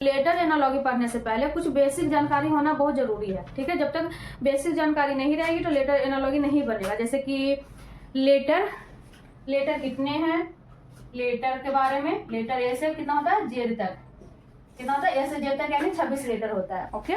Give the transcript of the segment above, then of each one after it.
Letter analogy पढ़ने से पहले कुछ बेसिक जानकारी होना बहुत जरूरी है, ठीक है। जब तक बेसिक जानकारी नहीं रहेगी तो लेटर एनालॉगी नहीं बनेगा। जैसे कि लेटर कितने हैं, लेटर के बारे में, लेटर ए से कितना होता है, जेड तक कितना होता है, ए से जेड तक यानी 26 लेटर होता है, ओके।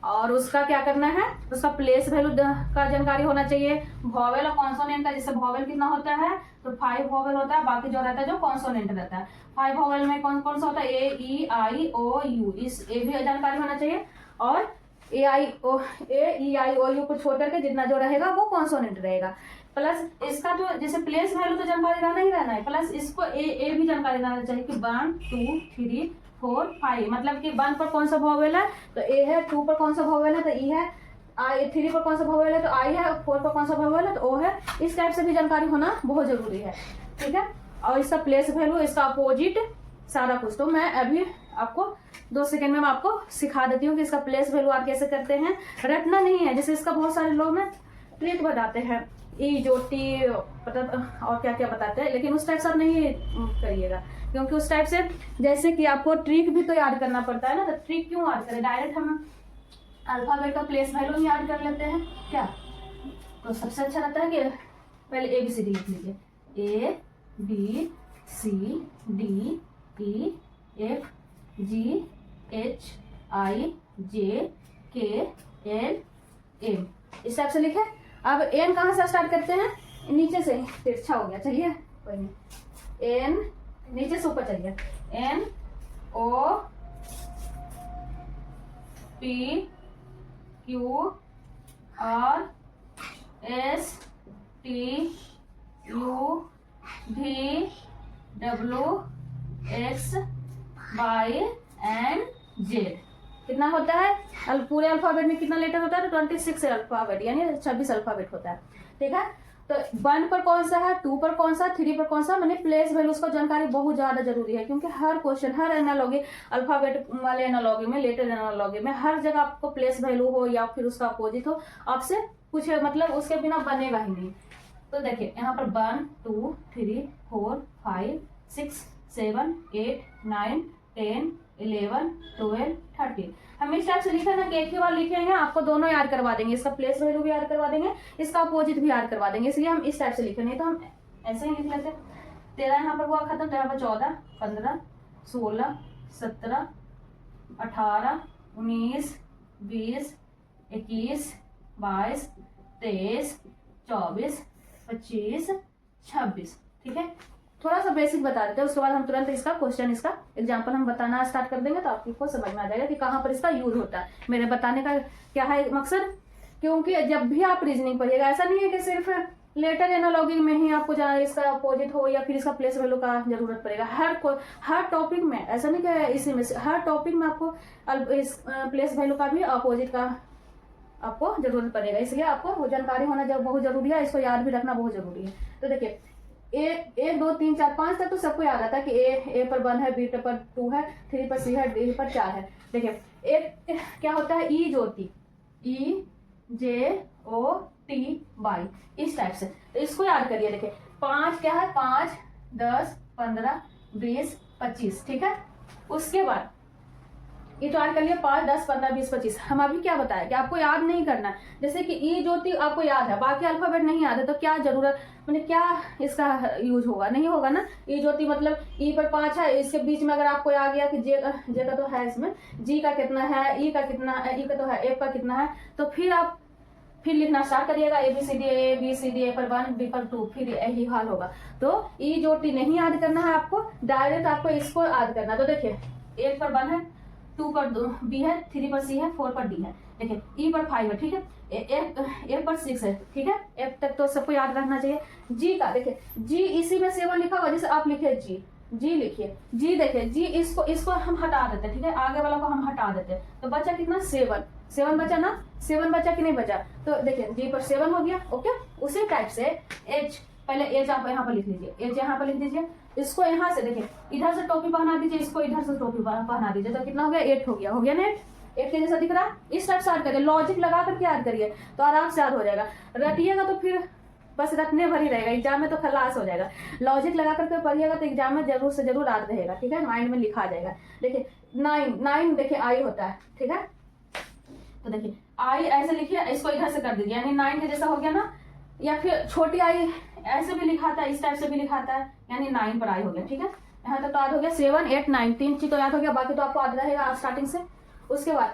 और उसका क्या करना है, उसका प्लेस वैल्यू का जानकारी होना चाहिए। वॉवेल और कॉन्सोनेंट का, जैसे वॉवेल कितना होता है तो 5 वॉवेल होता है, बाकी जो रहता है जो कॉन्सोनेंट रहता है। 5 वॉवेल में कौन कौन सा होता है, ए ई आई ओ यू, इस ए भी जानकारी होना चाहिए। और ए ई आई ओ यू को छोड़ करके जितना जो रहेगा वो कॉन्सोनेंट रहेगा। प्लस इसका तो जैसे प्लेस वैल्यू तो जानकारी रहना ही रहना है, प्लस इसको ए भी जानकारी रहना चाहिए कि 1 2 3 4 5, मतलब कि 1 पर कौन सा वॉवेल है तो ए है, 2 पर कौन सा वॉवेल है तो ई है, 3 पर कौन सा वॉवेल है तो आई है, 4 पर कौन सा वॉवेल है तो ओ है। इस टाइप से भी जानकारी होना बहुत जरूरी है, ठीक है। और इसका प्लेस वैल्यू, इसका अपोजिट, सारा कुछ तो मैं अभी आपको 2 सेकंड में मैं आपको सिखा देती हूँ कि इसका प्लेस वैल्यू आप कैसे करते हैं। रटना नहीं है, जैसे इसका बहुत सारे लोग ना ट्रिक बताते हैं, ई जो टी और क्या क्या बताते हैं, लेकिन उस टाइप से आप नहीं करिएगा, क्योंकि उस टाइप से जैसे कि आपको ट्रिक भी तो याद करना पड़ता है ना। तो ट्रिक क्यों याद करें, डायरेक्ट हम अल्फाबेट का प्लेस वैल्यू ही याद कर लेते हैं क्या। तो सबसे अच्छा रहता है कि पहले ABCD लिख लीजिए, ABCDEFGHIJKLM, इस टाइप से लिखे। अब एन कहाँ से स्टार्ट करते हैं, नीचे से, तिरछा हो गया, चलिए कोई नहीं, एन नीचे से ऊपर चलिए, NOP QRSTUVWXYZ कितना होता है, पूरे अल्फाबेट में कितना लेटर होता है तो 26 अल्फाबेट यानी 26 अल्फाबेट होता है, ठीक है। तो 1 पर कौन सा है, 2 पर कौन सा, 3 पर कौन सा, मैंने प्लेस वैल्यूज का जानकारी बहुत ज्यादा जरूरी है, क्योंकि हर क्वेश्चन, हर एनालॉगी, अल्फाबेट वाले एनालॉगी में, लेटर एनालॉगी में, हर जगह आपको प्लेस वैल्यू हो या फिर उसका अपोजिट हो, आपसे कुछ मतलब उसके बिना बनेगा ही नहीं। तो देखिए यहाँ पर 1 2 3 4 5 6 7 8 9 10 11 12 13, हम इस टाइप से लिखे ना कि एक ही बार लिखेंगे आपको दोनों याद करवा देंगे, इसका प्लेस वैल्यू भी याद करवा देंगे, इसका अपोजिट भी याद करवा देंगे, इसलिए हम इस टाइप से लिखे, नहीं तो हम ऐसे ही लिख लेते। 13 यहाँ पर हुआ खत्म, तो यहाँ पर 14 15 16 17 18 19 20 21 22 23 24 25 26, ठीक है। थोड़ा सा बेसिक बता देते हैं, उसके बाद हम तुरंत इसका क्वेश्चन, इसका एग्जांपल हम बताना स्टार्ट कर देंगे, तो आपको समझ में आ जाएगा कि कहाँ पर इसका यूज होता है। मेरे बताने का क्या है मकसद, क्योंकि जब भी आप रीजनिंग पढ़िएगा, ऐसा नहीं है कि सिर्फ लेटर एनालॉगी में ही आपको जहाँ इसका अपोजिट हो या फिर इसका प्लेस वैल्यू का जरूरत पड़ेगा, हर टॉपिक में, ऐसा नहीं कि इसी में, हर टॉपिक में आपको इस प्लेस वैल्यू का भी अपोजिट का आपको जरूरत पड़ेगा, इसलिए आपको वो जानकारी होना जब बहुत जरूरी है, इसको याद भी रखना बहुत जरूरी है। तो देखिए 1 2 3 4 5 तक तो सबको याद आता है कि ए पर 1 है, बी पर 2 है, 3 पर C है, डी पर 4 है। देखिए एक क्या होता है, EJOTY, इस टाइप से, तो इसको याद करिए। देखिए 5 क्या है, 5 10 15 20 25, ठीक है। उसके बाद ये तो याद कर लिया 5 10 15 20 25। हम अभी क्या बताया कि आपको याद नहीं करना, जैसे कि ई ज्योति आपको याद है, बाकी अल्फाबेट नहीं याद है, तो क्या जरूरत, मतलब क्या इसका यूज होगा, नहीं होगा ना। ई ज्योति मतलब ई पर 5 है, इसके बीच में अगर आपको आ गया कि जे का तो है, इसमें जी का कितना है, ई का कितना है, ई का तो है, एफ का कितना है, तो फिर आप फिर लिखना स्टार्ट करिएगा, ABCD, ए पर 1 बी पर 2, फिर यही हाल होगा। तो ई ज्योति नहीं याद करना है आपको, डायरेक्ट आपको इसको याद करना। तो देखिए 1 पर 1 है, 2 पर बी है, 3 पर C है, 4 पर D है, देखिए E पर 5 है, ठीक है, F पर 6 है, ठीक है, F तक तो सबको याद रखना चाहिए। G का देखिए, G इसी में 7 लिखा हुआ, जैसे आप लिखे G लिखिए, G देखिए, G इसको हम हटा देते हैं, ठीक है, आगे वाला को हम हटा देते हैं, तो बचा कितना 7 बचा ना, 7 बचा कि नहीं बचा, तो देखिए G पर 7 हो गया, ओके। उसी टाइप से H, पहले एज आप यहाँ पर लिख लीजिए, एज यहाँ पर लिख दीजिए, इसको यहाँ से देखिए इधर से टोपी पहना दीजिए, इसको इधर से टोपी पहना दीजिए, तो कितना हो गया 8 हो गया ना 8 के जैसा दिख रहा है। इस टाइप से याद करिए, लॉजिक लगा करके याद करिए तो आराम से याद हो जाएगा। रटिएगा तो फिर बस रटने भर ही रहेगा, एग्जाम में तो खलास हो जाएगा। लॉजिक लगा करके पढ़िएगा तो एग्जाम में जरूर से जरूर याद रहेगा, ठीक है, माइंड में लिखा जाएगा। देखिए 9 देखिए आई होता है, ठीक है। तो देखिए आई ऐसे लिखिए, इसको इधर से कर दीजिए, यानी 9 के जैसा हो गया ना। या फिर छोटी आई ऐसे भी लिखाता है, इस टाइप से भी लिखाता है, यानी 9 पर आई हो गया, ठीक है। यहाँ तक तो याद हो गया, 7 8 9 3 चीज तो याद हो गया, बाकी तो आपको याद रहेगा स्टार्टिंग से। उसके बाद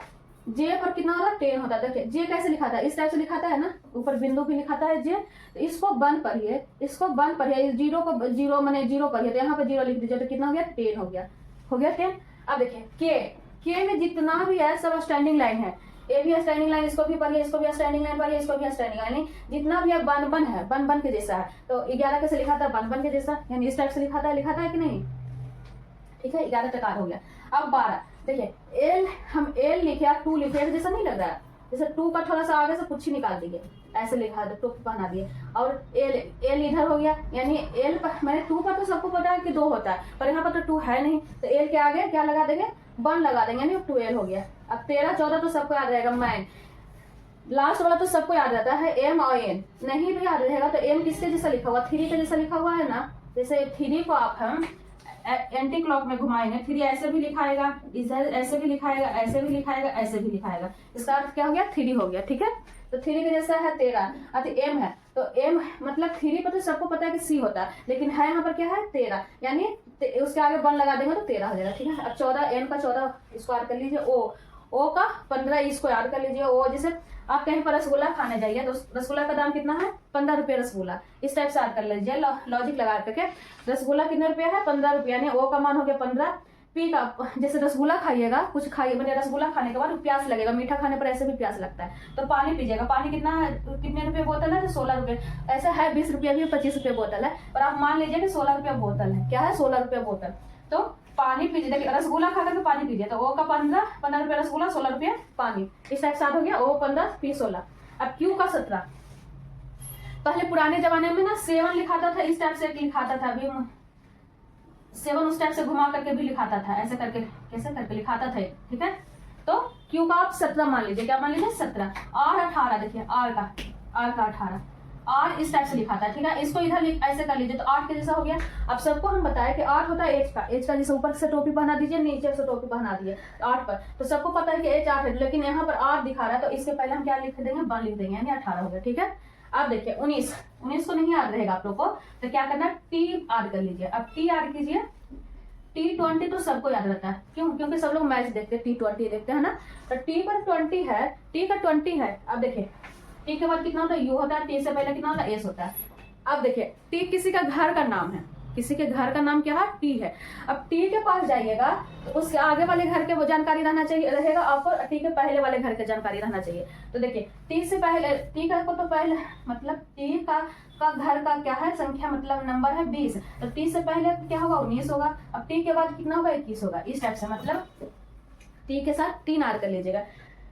जे पर कितना होगा 10 होता है। देखिए जे कैसे लिखाता है, इस टाइप से लिखाता है ना, ऊपर बिंदु भी लिखाता है जे। तो इसको 1 पढ़िए, इसको 1 पढ़िए, जीरो को जीरो मैंने जीरो पढ़िए, तो यहाँ पर जीरो लिख दीजिए, तो कितना हो गया 10 हो गया, हो गया 10। अब देखिए के में जितना भी है सब स्टैंडिंग लाइन है, ए भी स्टैंडिंग लाइन, इसको भी पढ़िए, इसको भी स्टैंडिंग लाइन पढ़िए, इसको भी स्टैंडिंग लाइन, जितना भी है बन है, बन के जैसा है। तो 11 कैसे लिखाता है, बन के जैसा, यानी इस टाइप से लिखाता है कि नहीं, ठीक है। 11 तक हो गया। अब 12 देखिए एल, हम एल लिखे या 2 लिखे, जैसा नहीं लग रहा है, जैसे 2 का थोड़ा सा आगे से कुछ ही निकाल दिए, ऐसे लिखा दो, टू बना दिए। और एल इधर हो गया, यानी एल पर मैंने 2 पर तो सबको पता है कि 2 होता है, पर यहाँ पर तो 2 है नहीं, तो एल के आगे क्या लगा देंगे, 1 लगा देंगे, यानी 2l हो गया। अब 13 14 तो सबको याद रहेगा, मैन लास्ट वाला तो सबको याद रहता है, एम और एन नहीं भी याद रहेगा तो एम किसके जैसा लिखा हुआ, 3 के जैसा लिखा हुआ है ना। जैसे 3 को आप हम एंटी क्लॉक में घुमाएंगे, 3 ऐसे भी लिखाएगा, इधर ऐसे भी लिखाएगा, ऐसे भी लिखाएगा, ऐसे भी लिखाएगा, इसका अर्थ क्या हो गया 3 हो गया, ठीक है। तो 3 के जैसा है 13, अति एम है, तो एम मतलब 3 पर तो सबको पता है कि सी होता है, लेकिन है यहाँ पर क्या है 13, यानी उसके आगे 1 लगा देंगे तो 13 हो जाएगा, ठीक है। अब 14 एन का 14 इसको याद कर लीजिए, ओ का 15 इसको याद कर लीजिए। ओ जैसे आप कहीं पर रसगुल्ला खाने जाइए तो रसगुल्ला का दाम कितना है, 15 रुपये रसगुल्ला, इस टाइप से याद कर लीजिए, लॉजिक लगा करके। रसगुल्ला कितने रुपया है, 15 रुपये, यानी ओ का मान हो गया 15। पी का जैसे रसगुल्ला खाइएगा, कुछ खाइए मैंने रसगुल्ला खाने के बाद प्यास लगेगा, मीठा खाने पर ऐसे भी प्यास लगता है, तो पानी पीजिएगा। पानी कितने रुपए बोतल है, तो 16 रुपये, ऐसा है 20 रुपये भी 25 रुपये बोतल है, और आप मान लीजिए कि 16 रुपये बोतल है, क्या है 16 रुपये बोतल। तो पानी पीजिए, देखिए रसगुल्ला खा करके पानी पीजिए, तो ओ का 15 रुपये रसगुल्ला, 16 रुपये पानी, इस टाइप से हो गया। ओ 15 पी 16। अब क्यू का 17, पहले पुराने जमाने में ना 7 लिखाता था, इस टाइप से लिखाता था, अभी 7 उस टाइप से घुमा करके भी लिखाता था, ऐसे करके कैसे करके लिखाता था, ठीक है। तो क्यू का आप 17 मान लीजिए, क्या मान लीजिए 17। आर 18, देखिए आर का 18, आर इस टाइप से लिखाता है, ठीक है। इसको इधर ऐसे कर लीजिए, तो 8 के जैसा हो गया। अब सबको हम बताया कि 8 होता है एच का, जैसे ऊपर से टोपी पहना दीजिए, नीचे से टोपी पहना दिए 8 पर, तो सबको पता है कि एच 8 है, लेकिन यहाँ पर आर दिखा रहा है, तो इसके पहले हम क्या लिख देंगे, 1 लिख देंगे, यानी 18 हो गया, ठीक है। अब देखिए 19 को नहीं याद रहेगा आप लोग को, तो क्या करना है, टी याद कर लीजिए। अब टी याद कीजिए, T20 तो सबको याद रहता है, क्यों, क्योंकि सब लोग मैच देखते हैं, T20 देखते हैं ना, तो टी पर 20 है, टी का 20 है। अब देखिए टी के बाद कितना होता है, यू होता है, टी से पहले कितना होता है, एस होता है। अब देखिए टी किसी का घर का नाम है, किसी के घर का नाम क्या है, टी है। अब टी के पास जाइएगा तो उसके आगे वाले घर के वो जानकारी रहना चाहिए, रहेगा आपको, टी के पहले वाले घर के जानकारी रहना चाहिए। तो देखिए टी से पहले, टी का को तो पहले मतलब टी का घर का क्या है, संख्या मतलब नंबर है 20, तो टी से पहले क्या होगा 19 होगा। अब टी के बाद कितना होगा 21 होगा, इस टाइप से, मतलब टी के साथ 3 ऐड कर लीजिएगा,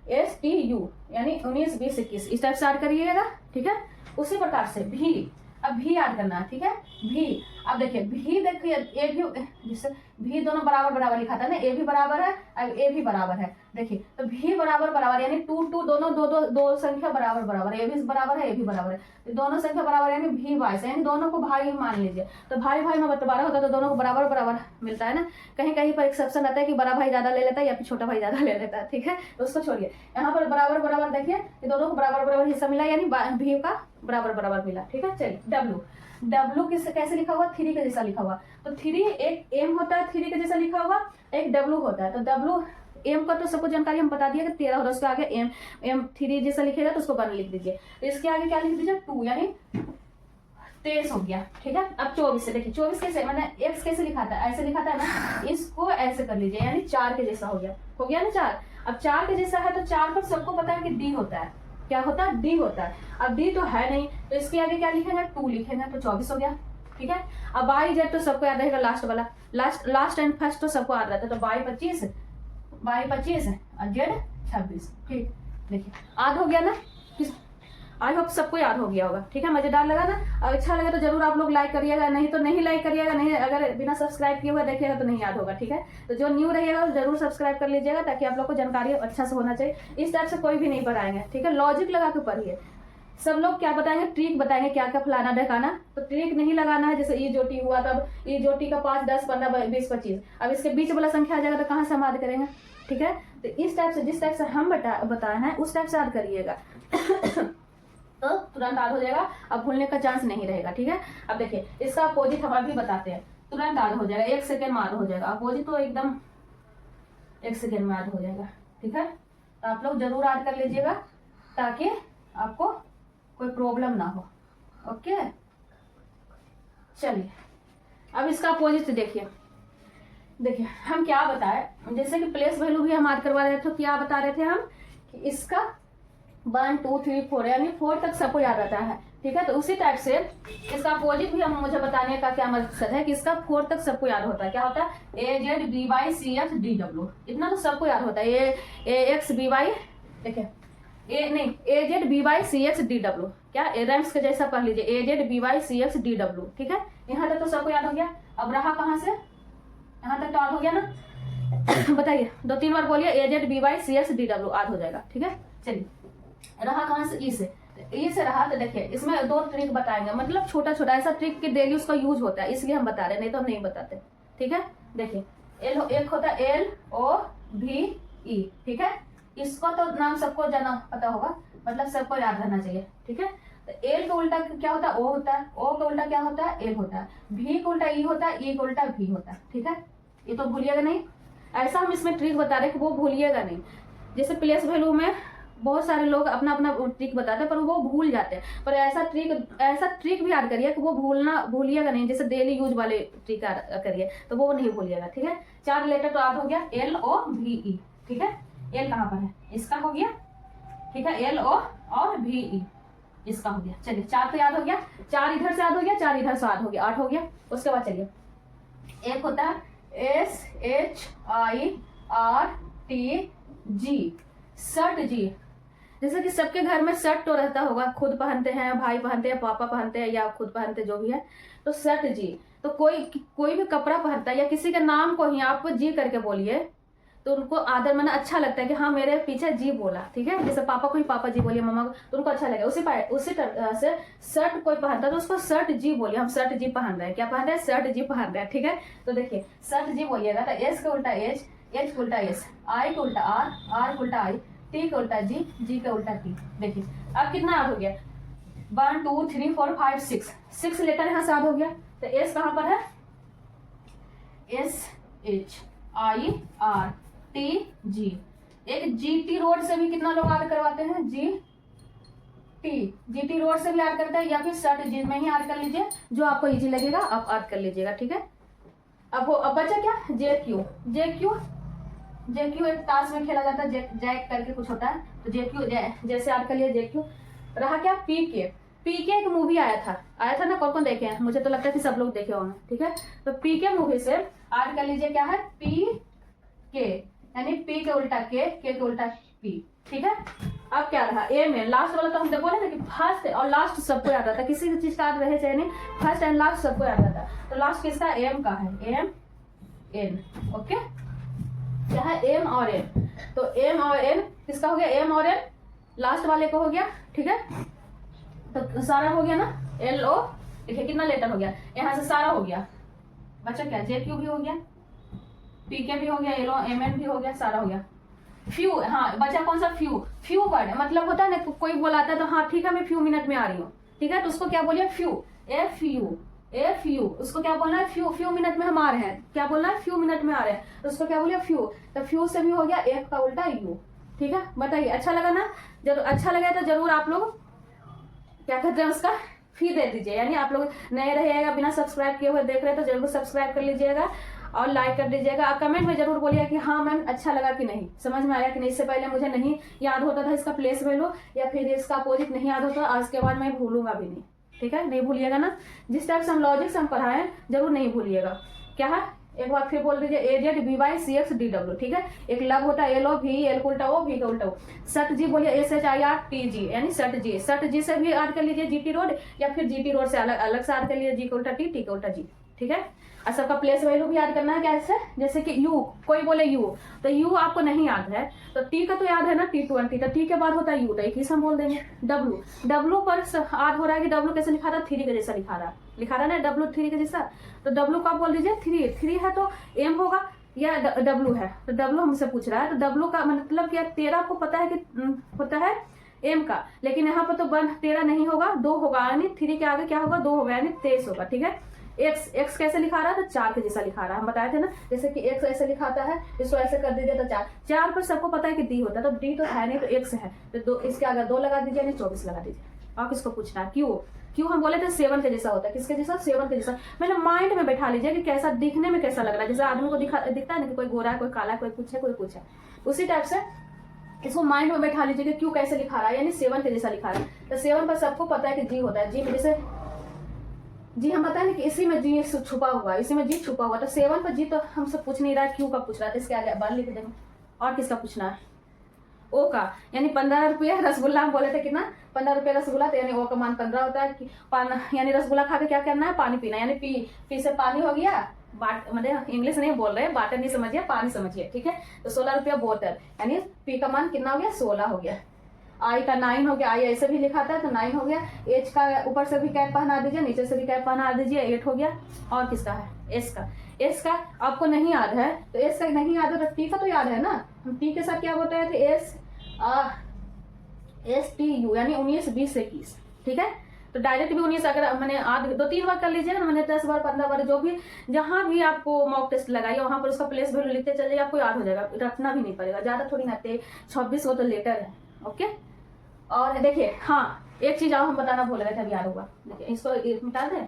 एस टी यू, यानी 19 20 21 इस टाइप से ऐड करिएगा, ठीक है। उसी प्रकार से भी, अब भी याद करना है, ठीक है। भी, अब देखिए भी, देखिए ए भी, जिससे भी दोनों बराबर लिखा था ना, ए भी बराबर है, अब ए भी बराबर है, देखिए तो भी बराबर, यानी 2 दोनों दो संख्या बराबर, ए भी बराबर है, ए भी बराबर है, तो दोनों संख्या बराबर, यानी भी भाई से, यानी दोनों को भाई मान लीजिए, तो भाई में बंटवारा होता है, तो दोनों को बराबर मिलता है ना। कहीं पर एक्सेप्शन आता है कि बड़ा भाई ज्यादा ले लेता है या फिर छोटा भाई ज्यादा ले लेता है, ठीक है, तो उसको छोड़िए। यहाँ पर बराबर देखिए कि दोनों को बराबर हिस्सा मिला, यानी भी का बराबर मिला, ठीक है। चलिए डब्लू कैसे लिखा हुआ, 3 के जैसा लिखा हुआ, तो 3 एक एम होता है, 3 के जैसा लिखा हुआ, एक डब्लू होता है, तो डब्लू एम का तो सबको जानकारी हम बता दिया कि 13 होता है, उसके आगे एम 3 जैसा लिखेगा तो उसको 1 लिख दीजिए, तो इसके आगे क्या लिख दीजिए 2, यानी 23 हो गया, ठीक है। अब 24 से देखिए 24 कैसे, मैंने एक्स कैसे लिखा था, ऐसे लिखा था ना, इसको ऐसे कर लीजिए, यानी 4 के जैसा हो गया ना 4। अब 4 के जैसा है तो 4 पर सबको पता है कि डी होता है, क्या होता है, डी होता है। अब डी तो है नहीं, तो इसके आगे क्या लिखेंगे 2 लिखेंगे, तो 24 हो गया, ठीक है। अब बाई जेड तो सबको याद रहेगा, लास्ट वाला, लास्ट एंड फर्स्ट तो सबको याद रहता है, तो बाई 25 और जेड 26, ठीक। देखिए याद हो गया ना, आई होप सबको याद हो गया होगा, ठीक है। मजेदार लगा ना, और अच्छा लगे तो जरूर आप लोग लाइक करिएगा, नहीं तो नहीं लाइक करिएगा, नहीं अगर बिना सब्सक्राइब किए हुए देखिएगा तो नहीं याद होगा, ठीक है। तो जो न्यू रहिएगा तो जरूर सब्सक्राइब कर लीजिएगा, ताकि आप लोग को जानकारी अच्छा से होना चाहिए, इस टाइप से कोई भी नहीं पढ़ाएंगे, ठीक है। लॉजिक लगा के पढ़िए, सब लोग क्या बताएंगे, ट्रिक बताएंगे क्या क्या फलाना ढकाना। तो ट्रिक नहीं लगाना है। जैसे ई जो टी हुआ, तब ई जो टी का 5, 10, 15, 20, 25, अब इसके बीच वाला संख्या आ जाएगा तो कहाँ से हम याद करेंगे। ठीक है, तो इस टाइप से, जिस टाइप से हम बताए हैं उस टाइप से याद करिएगा तो तुरंत याद हो जाएगा, अब भूलने का चांस नहीं रहेगा। ठीक है, अब देखिए इसका अपोजिट हम अभी बताते हैं, तुरंत याद हो जाएगा, 1 सेकेंड में याद हो जाएगा। अपोजिट तो एकदम 1 सेकेंड में याद हो जाएगा। ठीक है, तो आप लोग जरूर याद कर लीजिएगा ताकि आपको कोई प्रॉब्लम ना हो। ओके, चलिए अब इसका अपोजिट देखिए। देखिए हम क्या बताए, जैसे कि प्लेस वैल्यू भी हम याद करवा रहे थे, तो क्या बता रहे थे हम कि इसका 1, 2, 3, 4 यानी 4 तक सबको याद रहता है। ठीक है, तो उसी टाइप से इसका अपोजिट भी हम मुझे बताने का क्या मकसद है कि इसका 4 तक सबको याद होता है। क्या होता है, AZBYCXDW, इतना तो सबको याद होता है। AXBY, देखिए AZBYCXDW, क्या रैम्स के जैसा पढ़ लीजिए, AZBYCXDW। ठीक है, यहाँ तक तो सबको याद हो गया। अब रहा कहाँ से, यहाँ तक तो याद हो गया ना बताइए, 2-3 बार बोलिए, AZBYCXDW याद हो जाएगा। ठीक है, चलिए रहा कहाँ से, ई से। ई से रहा तो देखिए इसमें 2 ट्रिक बताएंगे, मतलब छोटा छोटा ऐसा ट्रिक कि डेली उसका यूज होता है, इसलिए हम बता रहे हैं, नहीं तो हम नहीं बताते। ठीक है, देखिए एक होता है LOVE। ठीक है, इसका तो नाम सबको जाना पता होगा, मतलब सबको याद रहना चाहिए। ठीक है, तो एल का उल्टा क्या होता है, ओ होता है, ओ का उल्टा क्या होता है, एल होता है, भी का उल्टा ई होता है, ई का उल्टा भी होता है। ठीक है, ये तो भूलिएगा नहीं, ऐसा हम इसमें ट्रिक बता रहे हैं कि वो भूलिएगा नहीं। जैसे प्लेस वैल्यू में बहुत सारे लोग अपना अपना ट्रिक बताते हैं पर वो भूल जाते हैं, पर ऐसा ट्रिक भी याद करिए कि वो भूलिएगा नहीं। जैसे डेली यूज वाले ट्रिक करिए तो वो नहीं भूलिएगा। ठीक है, 4 लेटर तो याद हो गया, LOVE। ठीक है, एल कहाँ पर है, इसका हो गया। ठीक है, LO और VE, इसका हो गया। चलिए 4 तो याद हो गया, 4 इधर से याद हो गया, 4 इधर से याद हो गया, 8 हो गया। उसके बाद चलिए एक होता है SHIRTG, शर्ट जी। जैसे कि सबके घर में शर्ट तो रहता होगा, खुद पहनते हैं, भाई पहनते हैं, पापा पहनते हैं या खुद पहनते, जो भी है। तो शर्ट जी, तो कोई भी कपड़ा पहनता है या किसी के नाम को ही आप जी करके बोलिए तो उनको आदर माना अच्छा लगता है कि हाँ मेरे पीछे जी बोला। ठीक है, जैसे पापा को ही पापा जी बोलिए, मम्मा को, तो उनको अच्छा लगेगा। उसी तरह से शर्ट कोई पहनता है तो उसको शर्ट जी बोलिए, हम शर्ट जी पहन रहे हैं। क्या पहन रहे हैं, शर्ट जी पहन रहे हैं। ठीक है, तो देखिए शर्ट जी बोलिएगा तो एस का उल्टा एच, एच का उल्टा एस, आई का उल्टा आर, आर का उल्टा आई, टी का उल्टा जी, जी का उल्टा टी। देखिए अब कितना याद हो गया, 1, 2, 3, 4, 5, 6 लेटर यहाँ से याद हो गया। तो एस कहाँ पर है, SHIRTG। एक GT रोड से भी कितना लोग याद करवाते हैं, GT रोड से भी याद करते हैं, या फिर शर्ट जी में ही याद कर लीजिए, जो आपको इजी लगेगा आप याद कर लीजिएगा। ठीक है, अब बचा क्या, JQ एक ताश में खेला जाता है, जैक करके कुछ होता है, तो JQ जैसे याद कर लिया JQ। रहा क्या, PK एक मूवी आया था ना, कौन कौन देखे हैं, मुझे तो लगता है कि सब लोग देखे होंगे। ठीक है, तो PK मूवी से याद कर लीजिए क्या है, PK यानी P के उल्टा K के उल्टा P। ठीक है, अब क्या रहा, A में लास्ट वाला, तो हम बोले ना कि फर्स्ट और लास्ट सबको याद रहता है, किसी भी चीज का याद रहे चाहे नहीं, फर्स्ट एंड लास्ट सबको याद रहता है। तो लास्ट किसका, M का है, MN। ओके, क्या है, M और N, तो M और N किसका हो गया, M और N लास्ट वाले को हो गया। ठीक है, तो सारा हो गया ना, LO। देखिए कितना लेटर हो गया, यहाँ से सारा हो गया, बचा क्या, JQ भी हो गया, PK भी हो गया, LO MN भी हो गया, सारा हो गया। फ्यू, हाँ बचा कौन सा, फ्यू वर्ड, मतलब होता है ना कोई बोलाता है तो हाँ ठीक है मैं फ्यू मिनट में आ रही हूँ। ठीक है, तो उसको क्या बोलिए, फ्यू, FU, उसको क्या बोलना है, फ्यू मिनट में हम आ रहे हैं, क्या बोलना है, फ्यू मिनट में आ रहे हैं, तो उसको क्या बोलिए, फ्यू। तो फ्यू से भी हो गया, F का उल्टा U। ठीक है, बताइए अच्छा लगा ना, जरूर अच्छा लगा तो जरूर आप लोग क्या कहते हैं उसका फी दे दीजिए, यानी आप लोग नए रहिएगा, बिना सब्सक्राइब किए हुए देख रहे हैं तो जरूर सब्सक्राइब कर लीजिएगा और लाइक कर दीजिएगा। कमेंट में जरूर बोलिएगा कि हाँ मैम अच्छा लगा कि नहीं, समझ में आया कि नहीं। इससे पहले मुझे नहीं याद होता था इसका प्लेस वैल्यू या फिर इसका अपोजिट नहीं याद होता, आज के बाद मैं भूलूंगा भी नहीं। ठीक है, नहीं भूलिएगा ना, जिस टाइप से हम लॉजिक से हम पढ़ाएं जरूर नहीं भूलिएगा। क्या है, एक बार फिर बोल दीजिए, AZBYCXDW। ठीक है, एक लव होता है LOV, L का उल्टा O, V का उल्टा O। शर्ट जी बोलिए SHIRTG यानी शर्ट जी से भी याद कर लीजिए GT रोड, या फिर GT रोड से अलग से याद कर लीजिए, G का उल्टा T, T का उल्टा G। ठीक है। और सबका प्लेस वैल्यू भी याद करना है कैसे, जैसे कि यू, कोई बोले यू, तो यू आपको नहीं याद है तो टी का तो याद है ना, T20, तो टी के बाद होता है यू, तो एक ही से हम बोल देंगे डब्लू। डब्लू पर याद हो रहा है कि डब्लू कैसे लिखा था, 3 के जैसा लिखा रहा है ना, डब्लू 3 के जैसा, तो डब्लू का आप बोल दीजिए 3 है तो एम होगा या डब्लू है, तो डब्लू हमसे पूछ रहा है, तो डब्लू का मतलब क्या, 13 आपको पता है कि होता है एम का, लेकिन यहाँ पर तो 13 नहीं होगा, 2 होगा, यानी 3 के आगे क्या होगा, 2 होगा, यानी 23 होगा, ठीक है। एक्स कैसे लिखा रहा है, तो 4 के जैसा लिखा रहा है, हम बताए थे ना, जैसे कि एक्स ऐसे लिखाता है, इसको ऐसे कर दीजिए तो 4 पर सबको पता है कि डी होता है, तो डी तो है नहीं, तो एक्स है, तो इसके आगे 2 लगा दीजिए, यानी 24 लगा दीजिए। और किसको पूछना है, क्यों हम बोले थे 7 के जैसा होता है, किसके जैसा, 7 के जैसा। मैंने माइंड में बैठा लीजिए कि कैसा दिखने में कैसा लग रहा है, जैसे आदमी को दिखता है ना कि कोई गोरा है, कोई काला है, कोई कुछ है, कोई कुछ है, उसी टाइप से इसको माइंड में बैठा लीजिए कि क्यों कैसे लिखा रहा है, यानी 7 के जैसा लिखा रहा है। तो 7 पर सबको पता है कि जी होता है, जी में जैसे जी हम बताएं कि इसी में जी छुपा हुआ है, इसी में जी छुपा हुआ, तो 7 पर जी तो हमसे पूछ नहीं रहा है, क्यों का पूछ रहा है, तो इसके आगे बार लिख देंगे। और किसका पूछना है, ओ का, यानी 15 रुपये रसगुल्ला, हम बोले थे कितना, 15 रुपये रसगुल्ला, तो यानी ओ का मान 15 होता है। यानी रसगुल्ला खा के क्या करना है, पानी पीना, यानी पी से पानी हो गया, मतलब इंग्लिश नहीं बोल रहे, बाटर नहीं समझिए, पानी समझिए, ठीक है। तो 16 रुपया बोतल, यानी पी का मान कितना हो गया, 16 हो गया। आई का 9 हो गया, आई ऐसे भी लिखा था तो 9 हो गया। एच का ऊपर से भी कैप पहना दीजिए, नीचे से भी कैप पहना दीजिए, 8 हो गया। और किसका है, एस का आपको नहीं याद है, तो एस का नहीं याद है तो टी का तो याद है ना, हम टी के साथ क्या होता है, STU, यानी 19, 20, 21, ठीक है। तो डायरेक्ट भी 19 अगर मैंने 2-3 बार कर लीजिएगा ना, मैंने 10 बार 15 बार, जो भी जहां भी आपको मॉक टेस्ट लगाइए वहां पर उसका प्लेस वैल्यू लिखते चलिए, आपको याद हो जाएगा, रखना भी नहीं पड़ेगा, ज्यादा थोड़ी ना, 26 वो तो लेटर है, ओके। और देखिए, हाँ एक चीज और हम बताना भूल गए थे, अब याद होगा, देखिए इसको मिटा दें।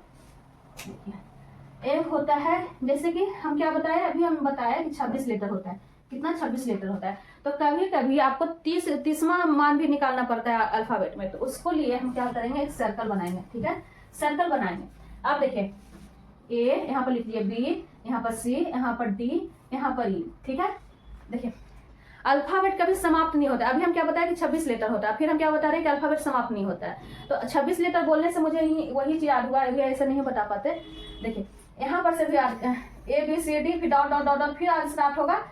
देखिए एम होता है, जैसे कि हम क्या बताए, अभी हम बताया कि 26 लीटर होता है, कितना, 26 लीटर होता है। तो कभी कभी आपको 30वां मान भी निकालना पड़ता है अल्फाबेट में, तो उसको लिए हम क्या करेंगे, एक सर्कल बनाएंगे, ठीक है, सर्कल बनाएंगे। अब देखिए ए यहाँ पर लिख लीजिए, बी यहाँ पर, सी यहाँ पर, डी यहाँ पर, ई, ठीक है। देखिए अल्फाबेट कभी समाप्त नहीं होता, अभी हम क्या बताया कि 26 लेटर होता है, फिर हम क्या बता रहे हैं कि अल्फाबेट समाप्त नहीं होता है। तो 26 लेटर बोलने से मुझे वही चीज याद हुआ, अभी ऐसे नहीं बता पाते। देखिए यहाँ पर से भी ABCD, फिर डॉट डॉट डॉट डॉट, फिर आज स्टार्ट होगा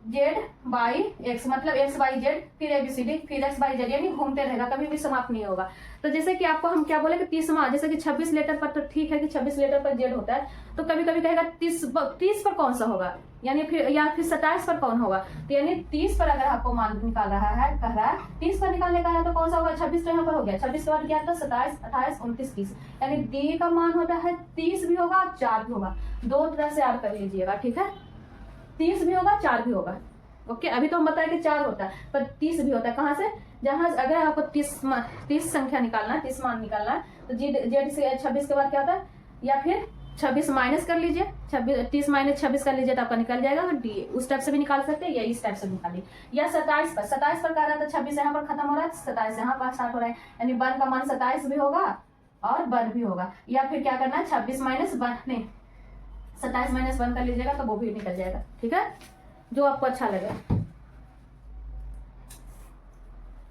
Z/X, मतलब XYZ, फिर ABCD, फिर XYZ, यानी घूमते रहेगा, कभी भी समाप्त नहीं होगा। तो जैसे कि आपको हम क्या बोले कि 30वां, जैसे कि 26 लेटर पर तो ठीक है कि 26 लेटर पर Z होता है, तो कभी कभी कहेगा 30 पर कौन सा होगा, यानी फिर या फिर 27 पर कौन होगा, तो यानी 30 पर अगर आपको मान निकाल रहा है, कह रहा है 30 पर निकालने का है तो कौन सा होगा, 26 तो यहाँ पर हो गया, 26 के बाद क्या था, 27, 28, 29, 30, यानी डी का मान होता है 30 भी होगा, 4 भी होगा, 2 तरह से याद कर लीजिएगा, ठीक है। 30 भी होगा, 4 भी होगा, ओके। अभी तो हम बताए कि 4 होता है, पर 30 भी होता है, कहाँ से, जहां अगर आपको 30 संख्या निकालना है, 30 मान निकालना है, तो जेड से 26 के बाद क्या होता है, या फिर 26 माइनस कर लीजिए, 30 माइनस 26 कर लीजिए तो आपका निकल जाएगा, और डी उस टाइप से भी निकाल सकते हैं या इस टाइप से निकालिए, या 27 पर कह रहा था, 26 यहाँ पर खत्म हो रहा है, 27 यहाँ पर स्टार्ट हो रहा है, यानी 1 का मान 27 भी होगा और 1 भी होगा। या फिर क्या करना है, 26 माइनस 1 नहीं, 27 माइनस 1 कर लीजिएगा तो वो भी निकल जाएगा, ठीक है, जो आपको अच्छा लगे,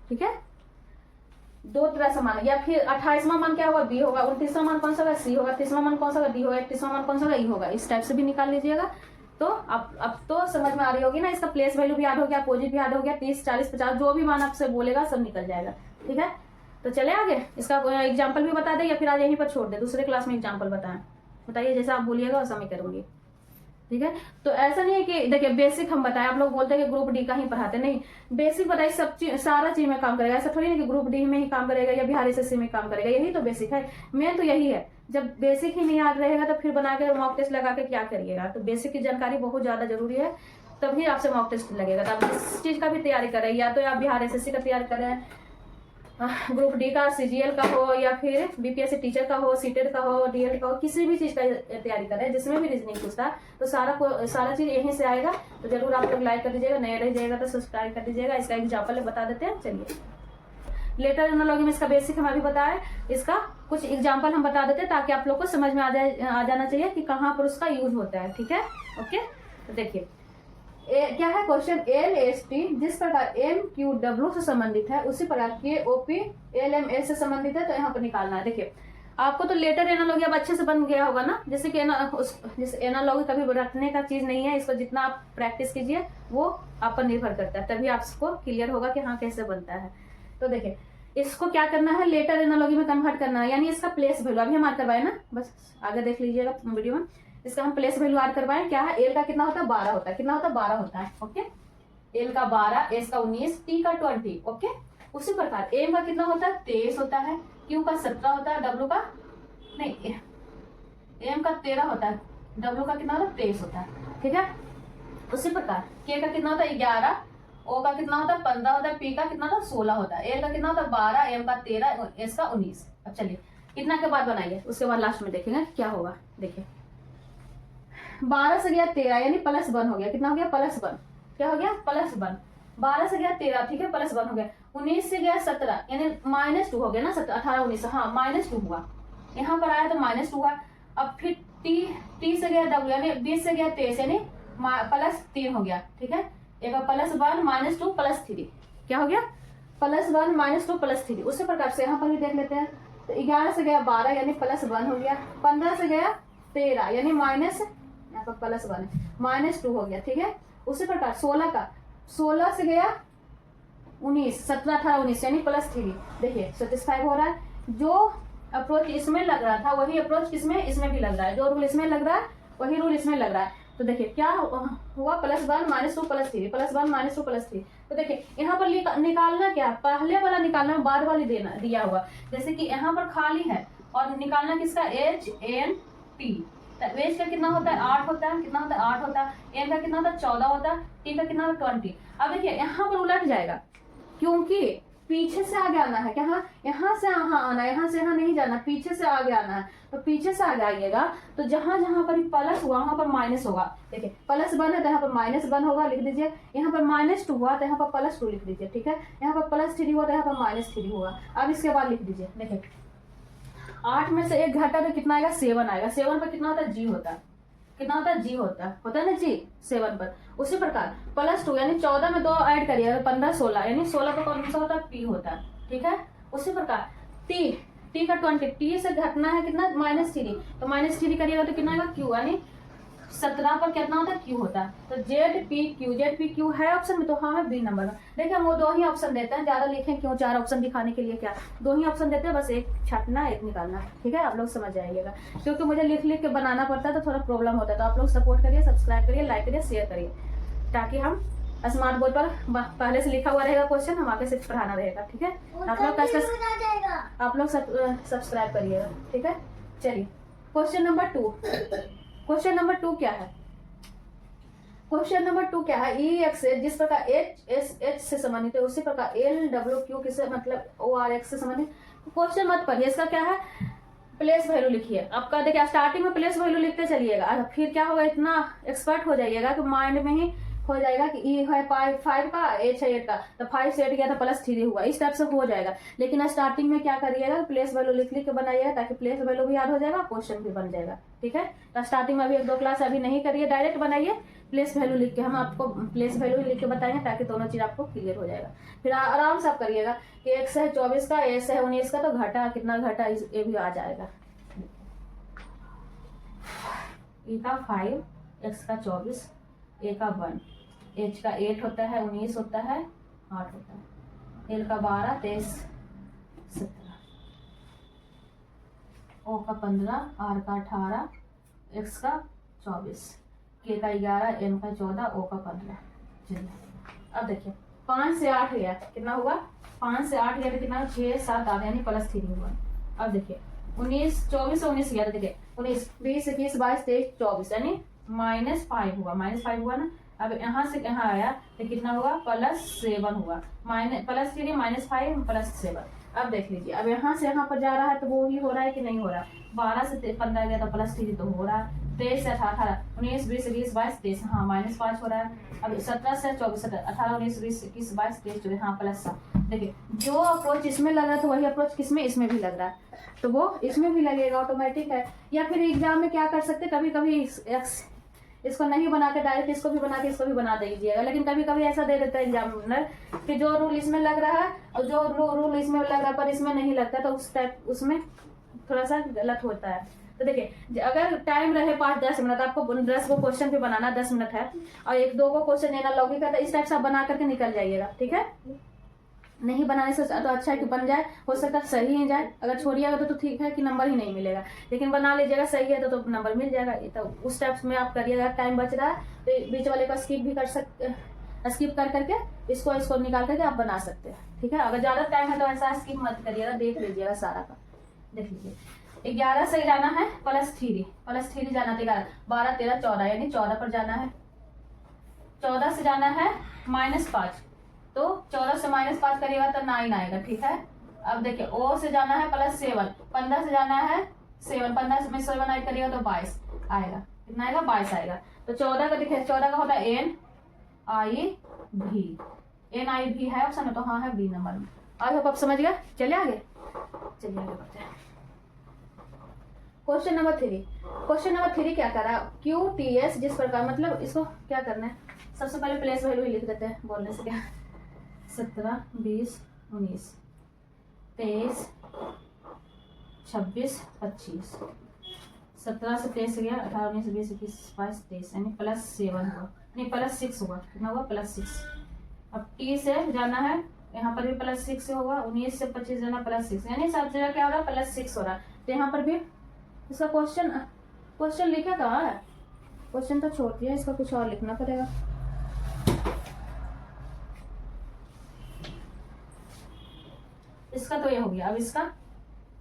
ठीक है। 2 तरह से मान, या फिर 28वां मान क्या होगा, बी होगा, 29वां मान कौन सा होगा, सी होगा, 30वां मान कौन सा होगा, डी होगा, 31वां मान कौन सा होगा, ई होगा, इस टाइप से भी निकाल लीजिएगा। तो अब तो समझ में आ रही होगी ना, इसका प्लेस वैल्यू भी याद हो गया, अपोजिट भी याद हो गया, 30, 40, 50 जो भी मान आपसे बोलेगा सब निकल जाएगा, ठीक है। तो चले आगे, इसका एग्जाम्पल भी बता दे या फिर आज यहीं पर छोड़ दे, दूसरे क्लास में एग्जाम्पल बताइए, जैसा आप बोलिएगा वैसा मैं करूंगी, ठीक है। तो ऐसा नहीं है कि देखिए बेसिक हम बताएं, आप लोग बोलते हैं कि ग्रुप डी का ही पढ़ाते, नहीं, बेसिक बताइए, सब चीज सारा चीज में काम करेगा, ऐसा थोड़ी नहीं कि ग्रुप डी में ही काम करेगा या बिहार SSC में काम करेगा, यही तो बेसिक है, मेन तो यही है। जब बेसिक ही नहीं याद रहेगा तो फिर बना के मॉक टेस्ट लगा के क्या करिएगा, तो बेसिक की जानकारी बहुत ज्यादा जरूरी है, तभी आपसे मॉक टेस्ट लगेगा। तो आप जिस चीज का भी तैयारी करें, या तो आप बिहार SSC का तैयारी करें, ग्रुप डी का, CGL का हो, या फिर BPSC टीचर का हो, सीटेड का हो, DL का हो, किसी भी चीज का तैयारी करें जिसमें भी रीजनिंग पूछता है, तो सारा चीज यहीं से आएगा। तो जरूर आप लोग लाइक कर दीजिएगा, नए रह जाएगा तो सब्सक्राइब कर दीजिएगा। इसका एग्जाम्पल बता देते हैं, चलिए। लेटर एनालॉजी में इसका बेसिक हम अभी बताए, इसका कुछ एग्जाम्पल हम बता देते हैं ताकि आप लोग को समझ में आ जाना चाहिए कि कहाँ पर उसका यूज होता है, ठीक है, ओके। तो देखिए क्या है क्वेश्चन, LST जिस प्रकार MQW से संबंधित है उसी प्रकार KOP LMS से संबंधित है, तो यहाँ पर निकालना है। देखिए आपको तो लेटर एनालॉगी अब अच्छे से बन गया होगा ना, जैसे कि जैसे एनालॉगी कभी रटने का चीज नहीं है, इसको जितना आप प्रैक्टिस कीजिए वो आप पर निर्भर करता है, तभी आपको क्लियर होगा कि हाँ कैसे बनता है। तो देखिए इसको क्या करना है, लेटर एनालॉगी में कन्वर्ट करना है, यानी इसका प्लेस वैल्यू अभी हम याद करवाए ना, बस आगे देख लीजिएगा वीडियो में, इसका हम प्लेस वैल्यू याद करवाएं। क्या है, एल का कितना होता है 12 होता है, कितना होता है 12 होता है, ओके। एल का 12, एस का 19, टी का 20, ओके। उसी प्रकार एम का कितना होता है 23 होता है, क्यू का 17 होता है, डब्ल्यू का नहीं, एम का 13 होता है, डब्ल्यू का कितना होता है 23 होता है, ठीक है। उसी प्रकार के का कितना होता है 11, ओ का कितना होता है 15 होता है, पी का कितना होता है 16 होता है, एल का कितना होता है 12, एम का 13, एस का 19। अब चलिए इतना के बाद बनाइए, उसके बाद लास्ट में देखेंगे क्या होगा। देखिए 12 से गया 13 यानी +1 हो गया, कितना हो गया +1, क्या हो गया +1। 12 से गया 13, ठीक है, +1 हो गया। 19 से गया 17 यानी -2 हो गया ना, 17 18 19, हाँ -2 हुआ, यहाँ पर आया तो -2 हुआ। अब फिर टी से गया डब्ल्यू यानी 20 से गया 23 यानी +3 हो गया, ठीक है। एक +1 -2 +3 क्या हो गया +1 -2 +3। उसी प्रकार से यहाँ पर भी देख लेते हैं, तो 11 से गया 12 यानी +1 हो गया, 15 से गया 13 यानी यहाँ पर +1 है -2 हो गया, ठीक है। उसी प्रकार 16 से गया 19, 17 18 19 यानी +3, देखिए सेटिस्फाई हो रहा है। जो अप्रोच इसमें लग रहा था वही अप्रोच किसमें इसमें भी लग रहा है, जो रूल इसमें लग रहा है वही रूल इसमें लग रहा है। तो देखिए क्या हुआ +1 -2 +3, +1 -2 +3। तो देखिए यहाँ पर निकालना क्या, पहले वाला निकालना बाद वाली दिया हुआ, जैसे कि यहाँ पर खाली है और निकालना किसका H N T। एच का कितना होता है 8 होता है, कितना होता है 8 होता है, एन का कितना होता है 14 होता है, टी का कितना होता है 20। अब देखिए यहाँ पर उलट जाएगा क्योंकि पीछे से आगे आना है, क्या यहाँ से यहाँ आना है, यहाँ से यहाँ नहीं जाना, पीछे से आगे आना है। तो पीछे से आगे आइएगा तो जहां जहां पर प्लस हुआ वहां पर माइनस होगा। देखिए +1 है तो यहाँ पर -1 होगा, लिख दीजिए। यहाँ पर -2 हुआ तो यहाँ पर +2 लिख दीजिए, ठीक है। यहाँ पर +3 हुआ तो यहाँ पर -3 होगा। अब इसके बाद लिख दीजिए, देखिए 8 में से 1 घटा तो कितना आएगा 7 आएगा। 7 पर कितना होता है जी होता है, कितना होता है जी होता है ना जी 7 पर। उसी प्रकार +2 यानी 14 में 2 ऐड करिए 15 16 यानी 16 पर कौन सा होता है पी होता है, ठीक है। उसी प्रकार टी का 20, टी से घटना है कितना -3, तो -3 करिएगा तो कितना आएगा क्यू यानी 17 पर कितना होता है क्यू होता है। तो ZP Q है ऑप्शन में, तो हाँ है बी नंबर में। देखिए हम वो 2 ही ऑप्शन देते हैं, ज्यादा लिखें क्यों, 4 ऑप्शन दिखाने के लिए क्या, 2 ही ऑप्शन देते हैं, बस एक छाटना एक निकालना, ठीक है। आप लोग समझ जाइएगा, क्योंकि मुझे लिख के बनाना पड़ता है तो थोड़ा प्रॉब्लम होता है। तो आप लोग सपोर्ट करिए, सब्सक्राइब करिए, लाइक करिए, शेयर करिए, ताकि हम स्मार्ट बोर्ड पर पहले से लिखा हुआ रहेगा क्वेश्चन, हम आगे सिर्फ पढ़ाना रहेगा, ठीक है। आप लोग सब्सक्राइब करिएगा, ठीक है। चलिए क्वेश्चन नंबर 2 क्या है, क्वेश्चन नंबर 2 क्या है, EX जिस प्रकार H से संबंधित है उसी प्रकार LWQ किससे मतलब ORX से संबंधित। क्वेश्चन मत पढ़िए, इसका क्या है प्लेस वैल्यू लिखिए। आपका देखिए स्टार्टिंग में प्लेस वैल्यू लिखते चलिएगा, फिर क्या होगा इतना एक्सपर्ट हो जाइएगा कि माइंड में ही हो जाएगा कि E है 5 का, H है 8 का, तो 5 से 8 गया तो +3 हुआ, इस टाइप से हो जाएगा। लेकिन स्टार्टिंग में क्या करिएगा प्लेस वैल्यू लिख के बनाइएगा, ताकि प्लेस वैल्यू भी याद हो जाएगा, क्वेश्चन भी बन जाएगा, ठीक है। तो स्टार्टिंग में अभी 1-2 क्लास अभी नहीं करिए, डायरेक्ट बनाइए प्लेस वैल्यू लिख के, हम आपको प्लेस वैल्यू लिख के बताएंगे ताकि दोनों चीज आपको क्लियर हो जाएगा। फिर आराम से आप करिएगा कि X है 24 का, S है 19 का, तो घटा कितना घटा ये भी आ जाएगा। E का 5, X का 24, A का 1, H का 8 होता है, 19 होता है, 8 होता है, L का 12, 23, 17, O का 15, R का 18, X का 24, K का 11, M का 14, O का 15। चलिए अब देखिए 5 से 8 गया कितना होगा, 5 से 8 गया तो कितना 6 7 8 यानी +3 हुआ। अब देखिए 19 24 से 19 गया तो देखिए 19 20 21 22 23 24 यानी -5 हुआ, -5 हुआ ना। अब यहाँ से यहाँ आया तो कितना हुआ +7 हुआ, +3 -5 +7। अब देख लीजिए अब यहाँ से यहाँ पर जा रहा है तो वो ही हो रहा है कि नहीं हो रहा। 12 से 15 गया तो +3 तो हो रहा है, 23 से 18 19 20 21 22 23 हाँ -5 हो रहा है। अब 17 से 24 18 19 20 21 22 23 24 हाँ +7। देखिए जो अप्रोच इसमें लग रहा है तो वही अप्रोच किसमें इसमें भी लग रहा है, तो वो इसमें भी लगेगा, ऑटोमेटिक है। या फिर एग्जाम में क्या कर सकते, कभी कभी इसको नहीं बना के डायरेक्ट इसको भी बना के इसको भी बना दीजिएगा। लेकिन कभी कभी ऐसा दे देता है एग्जामिनर कि जो रूल इसमें लग रहा है और जो रूल इसमें लग रहा है पर इसमें नहीं लगता, तो उस टाइप उसमें थोड़ा सा गलत होता है। तो देखिए अगर टाइम रहे 5-10 मिनट, आपको 10 को क्वेश्चन भी बनाना 10 मिनट है और 1-2 को क्वेश्चन देना लॉगिक है, तो इस टाइप से आप बना करके निकल जाइएगा, ठीक है। नहीं बनाने से तो अच्छा है कि बन जाए, हो सकता है सही ही जाए, अगर छोड़िएगा तो ठीक है कि नंबर ही नहीं मिलेगा, लेकिन बना लीजिएगा सही है तो नंबर मिल जाएगा। तो उस टाइप में आप करिएगा। टाइम बच रहा है तो बीच वाले का स्किप भी कर सकते, स्किप कर करके इसको निकाल करके आप बना सकते हैं, ठीक है। अगर ज़्यादा टाइम है तो ऐसा स्किप मत करिएगा, देख लीजिएगा सारा का। देख लीजिए 11 से जाना है +3 जाना था 11, 12, 13, 14 यानी 14 पर जाना है। 14 से जाना है -5, तो 14 से -5 करिएगा तो 9 आएगा, ठीक है। अब देखिए O से जाना है +7, 15 से जाना है 7, 15 में 7 ऐड करिएगा तो 22 आएगा। कितना आएगा? 22 आएगा। तो 14 का देखिए 14 का होता है NIV है ऑप्शन में, तो हाँ है बी नंबर में। आई होप आप समझ गए। चलिए आगे बढ़ते हैं। क्वेश्चन नंबर 3 क्या कर रहा है? QTS जिस प्रकार, मतलब इसको क्या करना है, सबसे पहले प्लेस वैल्यू ही लिख देते हैं, बोलने से क्या। 17, 20, 19, 23, 26, 25, 17 से 23 गया, 18, 19, 20, 21, 22, 23 यानी +7 हुआ, नहीं +6 हुआ। कितना हुआ? +6। अब T से जाना है, यहाँ पर भी +6 से होगा, 19 से 25 जाना +6, यानी सब जगह क्या हो रहा है? +6 हो रहा है। तो यहाँ पर भी इसका क्वेश्चन लिखा कहाँ है? क्वेश्चन तो छोड़ दिया, इसका कुछ और लिखना पड़ेगा। इसका तो ये हो गया। अब इसका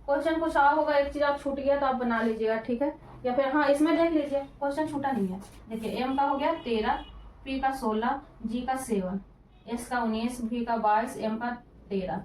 क्वेश्चन कुछ और होगा, एक चीज आप छूट गया तो आप बना लीजिएगा, ठीक है। या फिर हाँ इसमें देख लीजिए, क्वेश्चन छूटा नहीं है। देखिए M का हो गया 13, P का 16, G का 7, S का 19, V का 22, M का 13।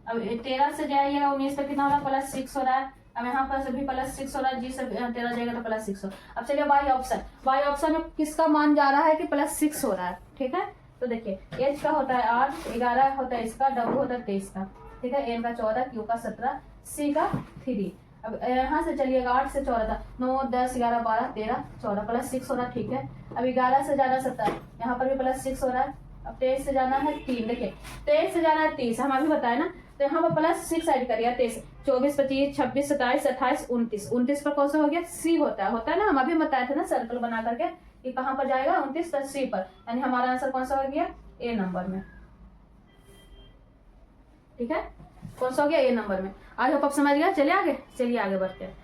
अब 13 से जाइएगा 19 पे कितना हो रहा है? +6 हो रहा है। अब यहाँ पर भी +6 हो रहा है, G से 13 जाएगा तो +6 हो। अब चलिए वाई ऑप्शन में किसका मान जा रहा है कि +6 हो रहा है, ठीक है। तो देखिए H का होता है 8, 11 होता है इसका, W होता है 23 का, ठीक है। N का 14, Q का 17, C का 3। अब यहाँ से चलिएगा 8 से 14 था, 9, 10, 11, 12, 13, 14 +6 हो रहा है, ठीक है। अब 11 से जाना 17, यहाँ पर भी +6 हो रहा है। अब 23 से जाना है 3, देखिए 23 से जाना है 30, हम अभी बताए ना, तो यहाँ पर +6 ऐड करिए। 23, 24, 25, 26, 27, 28, 29 पर कौन सा हो गया? C होता है ना, हम अभी बताए थे ना सर्कल बना करके कि कहाँ पर जाएगा? 29 पर C पर, यानी हमारा आंसर कौन सा हो गया? A नंबर में, ठीक है। कौन सा हो गया? A नंबर में। आज आप समझ गया। चलिए आगे बढ़ते हैं।